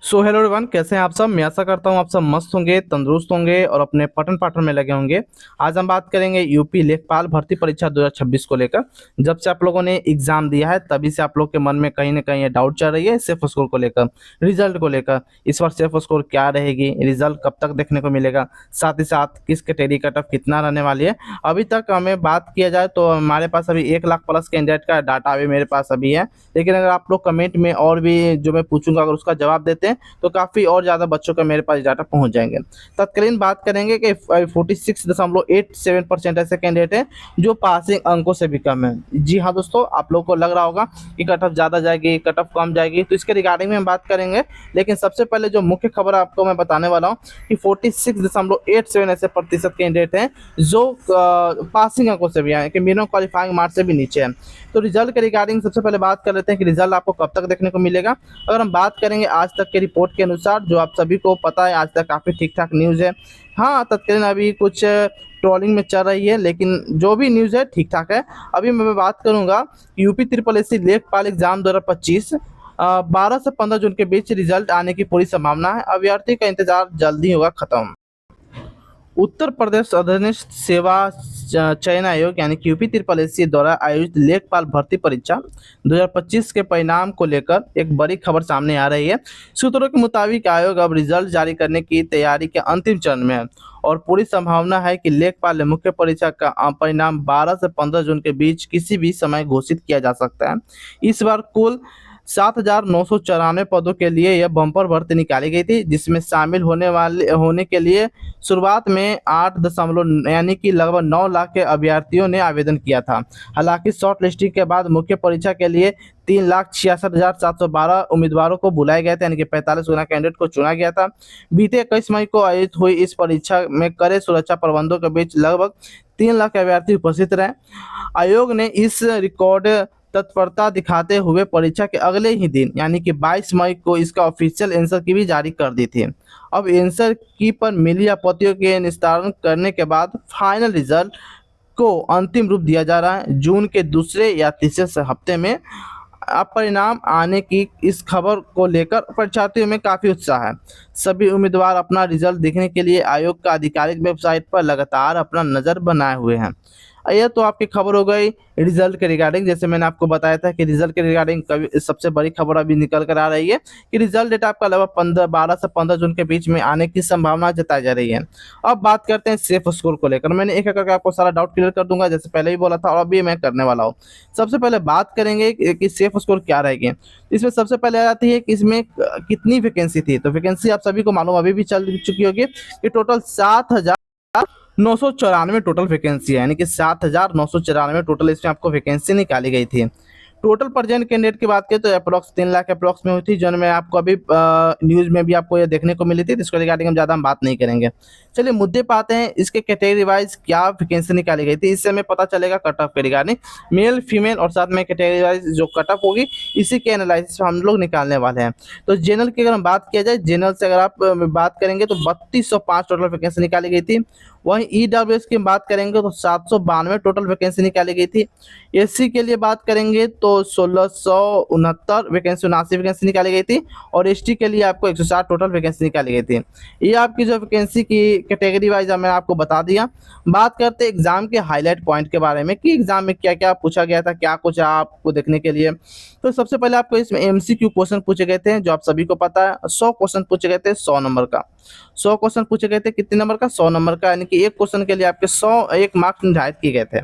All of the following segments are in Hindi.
सो हेलो एवरीवन, कैसे हैं आप सब। मैं आशा करता हूं आप सब मस्त होंगे, तंदुरुस्त होंगे और अपने पठन पाठन में लगे होंगे। आज हम बात करेंगे यूपी लेखपाल भर्ती परीक्षा 2026 को लेकर। जब से आप लोगों ने एग्जाम दिया है तभी से आप लोग के मन में कहीं ना कहीं ये डाउट चल रही है सेफ स्कोर को लेकर, रिजल्ट को लेकर। इस बार सेफ स्कोर क्या रहेगी, रिजल्ट कब तक देखने को मिलेगा, साथ ही साथ किस कैटेगरी कट ऑफ कितना रहने वाली है। अभी तक हमें बात किया जाए तो हमारे पास अभी 1 लाख प्लस कैंडिडेट का डाटा अभी मेरे पास अभी है। लेकिन अगर आप लोग कमेंट में और भी जो मैं पूछूंगा अगर उसका जवाब देते हैं तो काफ़ी और ज़्यादा बच्चों का मेरे पास डाटा पहुंच जाएंगे। तत्कालीन बात करेंगे कि 46.87% ऐसे कैंडिडेट हैं जो पासिंग अंकों से भी कम है। जी हाँ दोस्तों, आप लोग को लग रहा होगा कि कट ऑफ ज़्यादा जाएगी, कट ऑफ कम जाएगी, तो इसके रिगार्डिंग में हम बात करेंगे। लेकिन सबसे पहले जो मुख्य खबर आपको मैं बताने वाला हूँ कि 46.87 ऐसे प्रतिशत कैंडिडेट हैं जो पासिंग अंकों से भी आए कि मिनिमम क्वालिफाइंग मार्क्स से भी नीचे है। तो रिजल्ट के रिगार्डिंग सबसे पहले बात कर लेते हैं कि रिजल्ट आपको कब तक देखने को मिलेगा। अगर हम बात करेंगे आज तक के रिपोर्ट के अनुसार, जो आप सभी को पता है आज तक काफ़ी ठीक ठाक न्यूज़ है। हाँ, तत्कालीन अभी कुछ ट्रोलिंग में चल रही है, लेकिन जो भी न्यूज़ है ठीक ठाक है। अभी मैं बात करूंगा यूपी ट्रिपल एस सी लेखपाल एग्जाम 2025 12 से 15 जून के बीच रिजल्ट आने की पूरी संभावना है। अभ्यर्थी का इंतजार जल्दी होगा खत्म। उत्तर प्रदेश अधीनस्थ सेवा चयन आयोग यानी कि यूपी ट्रिपल एस सी द्वारा आयोजित लेखपाल भर्ती परीक्षा 2025 के परिणाम को लेकर एक बड़ी खबर सामने आ रही है। सूत्रों के मुताबिक आयोग अब रिजल्ट जारी करने की तैयारी के अंतिम चरण में है और पूरी संभावना है कि लेखपाल मुख्य परीक्षा का परिणाम 12 से 15 जून के बीच किसी भी समय घोषित किया जा सकता है। इस बार कुल 7,994 पदों के लिए यह बम्पर भर्ती निकाली गई थी, जिसमें शामिल होने के लिए शुरुआत में 8 दशमलव यानी कि लगभग 9 लाख के अभ्यर्थियों ने आवेदन किया था। हालांकि शॉर्ट लिस्टिंग के बाद मुख्य परीक्षा के लिए 3,66,712 उम्मीदवारों को बुलाए गए थे, यानी कि 45 गुना कैंडिडेट को चुना गया था। बीते 21 मई को आयोजित हुई इस परीक्षा में कड़े सुरक्षा प्रबंधों के बीच लगभग 3 लाख अभ्यर्थी उपस्थित रहे। आयोग ने इस रिकॉर्ड तत्परता दिखाते हुए परीक्षा के अगले ही दिन यानी कि 22 मई को इसका ऑफिशियल आंसर की भी जारी कर दी थी। अब आंसर की पर मिली आपत्तियों के निस्तारण करने के बाद फाइनल रिजल्ट को अंतिम रूप दिया जा रहा है। जून के दूसरे या तीसरे हफ्ते में अब परिणाम आने की इस खबर को लेकर परीक्षार्थियों में काफ़ी उत्साह है। सभी उम्मीदवार अपना रिजल्ट देखने के लिए आयोग का आधिकारिक वेबसाइट पर लगातार अपना नज़र बनाए हुए हैं। यह तो आपकी खबर हो गई रिजल्ट के रिगार्डिंग। जैसे मैंने आपको बताया था कि रिजल्ट के रिगार्डिंग कभी सबसे बड़ी खबर अभी निकल कर आ रही है कि रिजल्ट डेट आपका लगभग 12 से 15 जून के बीच में आने की संभावना जताई जा रही है। अब बात करते हैं सेफ स्कोर को लेकर। मैंने एक एक करके आपको सारा डाउट क्लियर कर दूंगा, जैसे पहले ही बोला था और अभी मैं करने वाला हूँ। सबसे पहले बात करेंगे कि सेफ स्कोर क्या रहेगी। इसमें सबसे पहले आ जाती है कि इसमें कितनी वैकेंसी थी। तो वैकेंसी आप सभी को मालूम अभी भी चल चुकी होगी कि टोटल 7,994 टोटल वैकेंसी है, यानी कि 7,994 टोटल इसमें आपको वैकेंसी निकाली गई थी। टोटल प्रेजेंट कैंडिडेट की बात करें तो अप्रॉक्स 3 लाख अप्रॉक्स में हुई थी, जो मैं आपको अभी न्यूज़ में भी आपको ये देखने को मिली थी। तो इसको रिगार्डिंग हम ज़्यादा हम बात नहीं करेंगे। चलिए मुद्दे पे आते हैं, इसके कैटेगरी वाइज क्या वैकेंसी निकाली गई थी, इससे हमें पता चलेगा कट ऑफ के रिगार्डिंग मेल फीमेल और साथ में कैटेगरी वाइज जो कट ऑफ होगी इसी के एनालिसिस हम लोग निकालने वाले हैं। तो जनरल की अगर हम बात किया जाए, जनरल से अगर आप बात करेंगे तो 3205 टोटल वैकेंसी निकाली गई थी। वहीं ईडब्ल्यूएस की बात करेंगे तो 792 टोटल वैकेंसी निकाली गई थी। एससी के लिए बात करेंगे तो 1669 वैकेंसी 79 वैकेंसी निकाली गई थी और एसटी के लिए आपको 160 टोटल वैकेंसी निकाली गई थी। ये आपकी जो वैकेंसी की कैटेगरी वाइज मैंने आपको बता दिया। बात करते हैं एग्जाम के हाईलाइट पॉइंट के बारे में कि एग्जाम में क्या क्या पूछा गया था, क्या कुछ आपको देखने के लिए। तो सबसे पहले आपको इसमें एमसीक्यू क्वेश्चन पूछे गए थे, जो आप सभी को पता है। 100 क्वेश्चन पूछे गए थे 100 नंबर का। 100 क्वेश्चन पूछे गए थे कितने नंबर का, 100 नंबर का, यानी कि एक क्वेश्चन के लिए आपके 101 मार्क्स निर्धारित किए गए थे।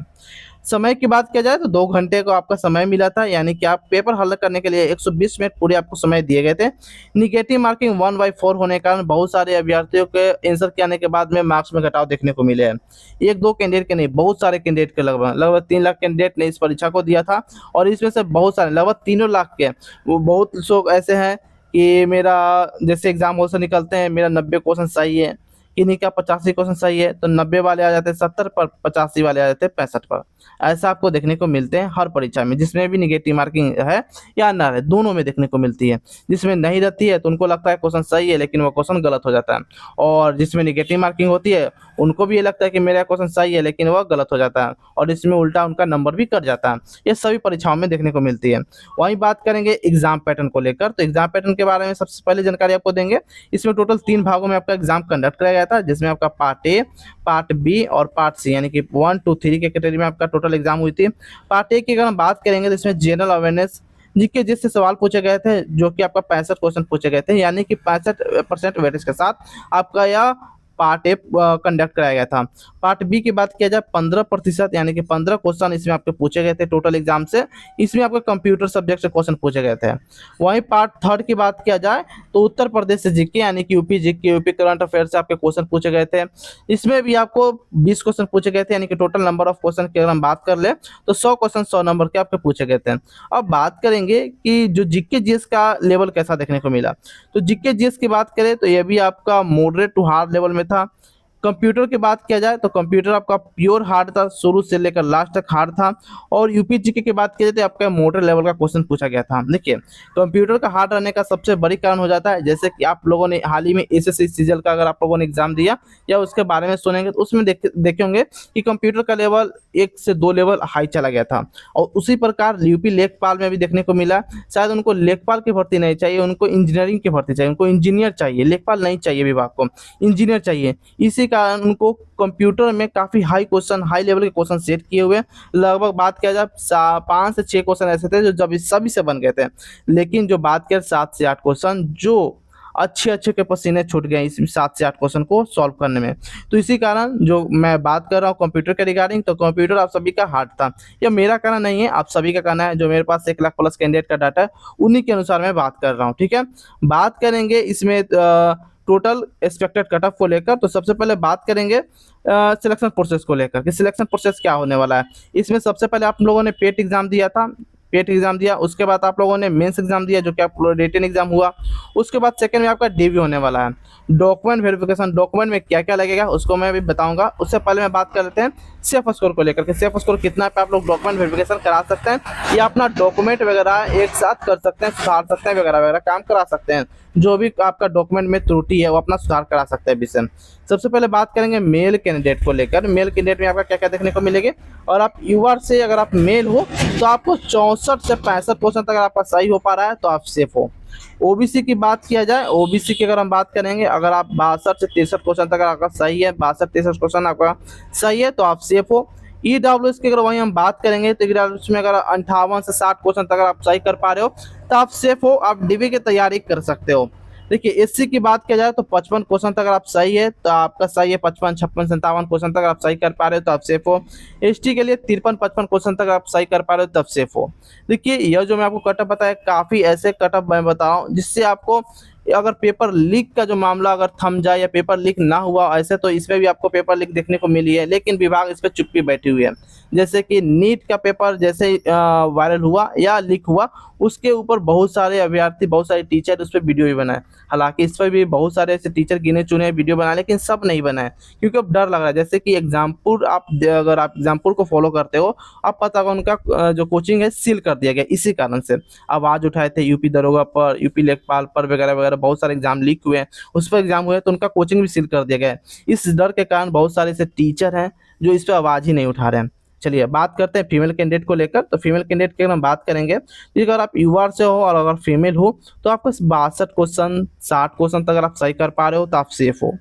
समय की बात किया जाए तो 2 घंटे को आपका समय मिला था, यानी कि आप पेपर हल करने के लिए 120 मिनट पूरे आपको समय दिए गए थे। निगेटिव मार्किंग 1/4 होने के कारण बहुत सारे अभ्यर्थियों के आंसर के आने के बाद में मार्क्स में घटाव देखने को मिले हैं। एक दो कैंडिडेट के नहीं, बहुत सारे कैंडिडेट के लगभग लगभग 3 लाख कैंडिडेट ने इस परीक्षा को दिया था और इसमें से बहुत सारे लगभग 3 लाख के वो बहुत लोग ऐसे हैं कि मेरा जैसे एग्जाम क्वेश्चन निकलते हैं, मेरा 90 क्वेश्चन सही है किन्हीं का 85 क्वेश्चन सही है तो 90 वाले आ जाते हैं 70 पर, 85 वाले आ जाते हैं 65 पर। ऐसा आपको देखने को मिलते हैं हर परीक्षा में, जिसमें भी निगेटिव मार्किंग है या ना है, दोनों में देखने को मिलती है। जिसमें नहीं रहती है तो उनको लगता है क्वेश्चन सही है लेकिन वो क्वेश्चन गलत हो जाता है, और जिसमें निगेटिव मार्किंग होती है उनको भी ये लगता है कि मेरा क्वेश्चन सही है लेकिन वह गलत हो जाता है, और इसमें उल्टा उनका नंबर भी कट जाता है। ये सभी परीक्षाओं में देखने को मिलती है। वहीं बात करेंगे एग्जाम पैटर्न को लेकर, तो एग्जाम पैटर्न के बारे में सबसे पहले जानकारी आपको देंगे। इसमें टोटल 3 भागों में आपका एग्जाम कंडक्ट कराया गया था, जिसमें आपका पार्ट ए, पार्ट बी और पार्ट सी, यानी कि 1 2 3 के कैटेगरी में आपका टोटल एग्जाम हुई थी। पार्ट ए की अगर हम बात करेंगे तो इसमें जनरल अवेयरनेस जीके जिससे सवाल पूछे गए थे, जो कि आपका 65 क्वेश्चन पूछे गए थे, यानी कि 65% वेटेज के साथ आपका यह पार्ट ए कंडक्ट कराया गया था। पार्ट बी की बात किया जाए 15% यानी कि 15 क्वेश्चन इसमें आपके पूछे गए थे टोटल एग्जाम से। इसमें आपके कंप्यूटर सब्जेक्ट से क्वेश्चन पूछे गए थे। वहीं पार्ट थर्ड की बात किया जाए तो उत्तर प्रदेश से जीके यानी कि UP GK, UP current affair से आपके क्वेश्चन पूछे गए थे। इसमें भी आपको 20 क्वेश्चन पूछे गए थे, यानी कि टोटल नंबर ऑफ क्वेश्चन की अगर हम बात कर ले तो 100 क्वेश्चन 100 नंबर के आपके पूछे गए थे। अब बात करेंगे कि जो जीके जीएस का लेवल कैसा देखने को मिला, तो जीके जीएस की बात करें तो यह भी आपका मॉडरेट टू हार्ड लेवल में था। कंप्यूटर की बात किया जाए तो कंप्यूटर आपका प्योर हार्ड था, शुरू से लेकर लास्ट तक हार्ड था। और यूपी जीके की बात की जाए तो आपका मॉडरेट लेवल का क्वेश्चन पूछा गया था। देखिए कंप्यूटर का हार्ड रहने का सबसे बड़ी कारण हो जाता है, जैसे कि आप लोगों ने हाल ही में एसएससी सीजीएल का अगर आप लोगों ने एग्जाम दिया या उसके बारे में सुनेंगे तो उसमें देखे होंगे कि कंप्यूटर का लेवल 1 से 2 लेवल हाई चला गया था। और उसी प्रकार यूपी लेखपाल में भी देखने को मिला, शायद उनको लेखपाल की भर्ती नहीं चाहिए, उनको इंजीनियरिंग की भर्ती चाहिए, उनको इंजीनियर चाहिए, लेखपाल नहीं चाहिए विभाग को, इंजीनियर चाहिए। इसी कारण उनको कंप्यूटर में काफ़ी हाई क्वेश्चन, हाई लेवल के क्वेश्चन सेट किए हुए, लगभग बात किया जाए 5 से 6 क्वेश्चन ऐसे थे जो जब सभी से बन गए थे। लेकिन जो बात करें 7 से 8 क्वेश्चन जो अच्छे अच्छे के पसीने छूट गए इस 7 से 8 क्वेश्चन को सॉल्व करने में। तो इसी कारण जो मैं बात कर रहा हूँ कंप्यूटर के रिगार्डिंग, तो कंप्यूटर आप सभी का हार्ड था। यह मेरा कहना नहीं है, आप सभी का कहना है। जो मेरे पास 1 लाख प्लस कैंडिडेट का डाटा है उन्हीं के अनुसार मैं बात कर रहा हूँ। ठीक है, बात करेंगे इसमें टोटल एक्सपेक्टेड कट ऑफ को लेकर, तो सबसे पहले बात करेंगे सिलेक्शन प्रोसेस को लेकर कि सिलेक्शन प्रोसेस क्या होने वाला है। इसमें सबसे पहले आप लोगों ने पेट एग्जाम दिया था, पेट एग्जाम दिया, उसके बाद आप लोगों ने मेंस एग्जाम दिया जो कि आप रिटन एग्जाम हुआ। उसके बाद सेकंड में आपका डीवी होने वाला है। डॉक्यूमेंट वेरिफिकेशन, डॉक्यूमेंट में क्या क्या लगेगा उसको मैं अभी बताऊंगा। उससे पहले मैं बात कर लेते हैं सेफ स्कोर को लेकर के सेफ स्कोर कितना पे आप लोग डॉक्यूमेंट वेरिफिकेशन करा सकते हैं या अपना डॉक्यूमेंट वगैरह एक साथ कर सकते हैं, सुधार सकते हैं, वगैरह वगैरह काम करा सकते हैं। जो भी आपका डॉक्यूमेंट में त्रुटि है वो अपना सुधार करा सकते हैं विषय। सबसे पहले बात करेंगे मेल कैंडिडेट को लेकर। मेल कैंडिडेट में आपका क्या क्या देखने को मिलेंगे, और आप यूआर से अगर आप मेल हो तो आपको 64 से 65 क्वेश्चन तक अगर आपका सही हो पा रहा है तो आप सेफ हो। ओबीसी की बात किया जाए, ओबीसी की अगर हम बात करेंगे, अगर आप 62 से 63 क्वेश्चन तक आपका सही है, 62-63 क्वेश्चन आपका सही है तो आप सेफ हो। ईडब्ल्यूएस की अगर वहीं हम बात करेंगे तो ईडब्ल्यूएस में अगर 58 से 60 क्वेश्चन तक अगर आप सही कर पा रहे हो तो आप सेफ हो, आप डीबी की तैयारी कर सकते हो। देखिए एससी की बात किया जाए तो 55 क्वेश्चन तक अगर आप सही है तो आपका सही है, 55 56 57 क्वेश्चन तक आप सही कर पा रहे हो तो आप सेफ हो। एसटी के लिए 53 55 क्वेश्चन तक आप सही कर पा रहे हो तब सेफ हो। देखिए यह जो मैं आपको कटअप बताया, काफ़ी ऐसे कटअप मैं बताऊँ जिससे आपको अगर पेपर लीक का जो मामला अगर थम जाए या पेपर लीक ना हुआ ऐसे, तो इसमें भी आपको पेपर लीक देखने को मिली है, लेकिन विभाग इस पर चुप्पी बैठी हुई है। जैसे कि नीट का पेपर जैसे वायरल हुआ या लीक हुआ, उसके ऊपर बहुत सारे अभ्यर्थी, बहुत सारे टीचर उस पर वीडियो भी बनाए। हालांकि इस पर भी बहुत सारे ऐसे टीचर गिने चुने वीडियो बनाए, लेकिन सब नहीं बनाए क्योंकि अब डर लग रहा है। जैसे कि एग्जामपुर, आप अगर आप एग्जामपुर को फॉलो करते हो, आप पता होगा उनका जो कोचिंग है सील कर दिया गया। इसी कारण से आवाज़ उठाए थे यूपी दरोगा पर, यूपी लेखपाल पर, वगैरह वगैरह बहुत सारे एग्जाम लीक हुए हैं, उस पर एग्जाम हुए तो उनका कोचिंग भी सील कर दिया गया है। इस डर के कारण बहुत सारे ऐसे टीचर हैं जो इस पर आवाज़ ही नहीं उठा रहे हैं। चलिए बात करते हैं फीमेल कैंडिडेट को लेकर। तो फीमेल कैंडिडेट की अगर हम बात करेंगे तो अगर आप यूआर से हो और अगर फीमेल हो तो आपको 62 क्वेश्चन 60 क्वेश्चन तक अगर आप सही कर पा रहे हो तो आप सेफ हो।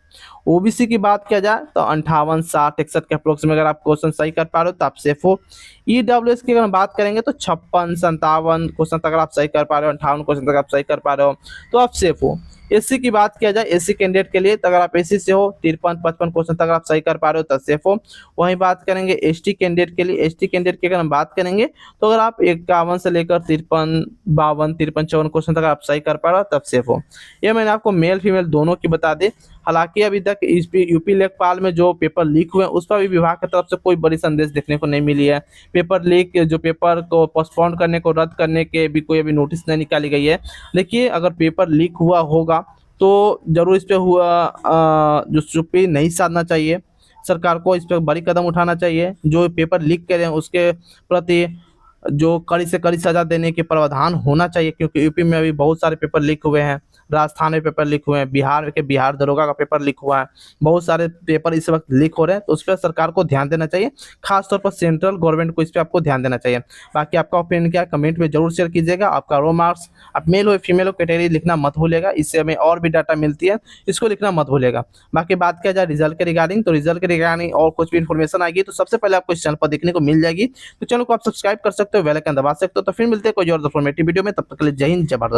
ओबीसी की बात किया जाए तो 58 60 61 के अप्रोक्स में अगर आप क्वेश्चन सही कर पा रहे हो तो आप सेफ हो। ईडब्ल्यूएस की अगर हम बात करेंगे तो 56 57 क्वेश्चन तक अगर आप सही कर पा रहे हो, 58 क्वेश्चन तक आप सही कर पा रहे हो तो आप सेफ हो। एससी की बात किया जाए, एससी कैंडिडेट के लिए तो अगर आप एससी से हो 53 55 क्वेश्चन तक आप सही कर पा रहे हो तो सेफ हो। वहीं बात करेंगे एसटी कैंडिडेट के लिए, एसटी कैंडिडेट की अगर हम बात करेंगे तो अगर आप 51 से लेकर 53 52 53 54 क्वेश्चन तक आप सही कर पा रहे हो तब सेफ हो। ये मैंने आपको मेल फीमेल दोनों की बता दी। हालांकि अभी तक इस यूपी लेखपाल में जो पेपर लीक हुए उस पर भी विभाग की तरफ से कोई बड़ी संदेश देखने को नहीं मिली है। पेपर लीक, जो पेपर को पोस्टपोन करने को, रद्द करने के भी कोई अभी नोटिस नहीं निकाली गई है। देखिए अगर पेपर लीक हुआ होगा तो ज़रूर इस पे जो चुप्पी नहीं साधना चाहिए। सरकार को इस पे बड़ी कदम उठाना चाहिए। जो पेपर लीक करे उसके प्रति जो कड़ी से कड़ी सज़ा देने के प्रावधान होना चाहिए, क्योंकि यूपी में अभी बहुत सारे पेपर लीक हुए हैं, राजस्थान में पेपर लीक हुए हैं, बिहार दरोगा का पेपर लीक हुआ है, बहुत सारे पेपर इस वक्त लीक हो रहे हैं, तो उस पर सरकार को ध्यान देना चाहिए। खास तौर पर सेंट्रल गवर्नमेंट को इस पर आपको ध्यान देना चाहिए। बाकी आपका ओपिनियन क्या है कमेंट में जरूर शेयर कीजिएगा। आपका रो मार्क्स, आप मेल हो फीमेल हो कैटेगरी लिखना मत भूलेगा, इससे हमें और भी डाटा मिलती है, इसको लिखना मत भूलेगा। बाकी बात किया जाए रिजल्ट के रिगार्डिंग, तो रिजल्ट के रिगार्डिंग और कुछ भी इन्फॉर्मेशन आएगी तो सबसे पहले आपको इस चैनल पर देखने को मिल जाएगी। तो चैनल को आप सब्सक्राइब कर सकते हो, बेल आइकन दबा सकते हो। तो फिर मिलते हैं कोई और इन्फॉर्मेटिव वीडियो में, तब तक के लिए जय हिंद जय भारत।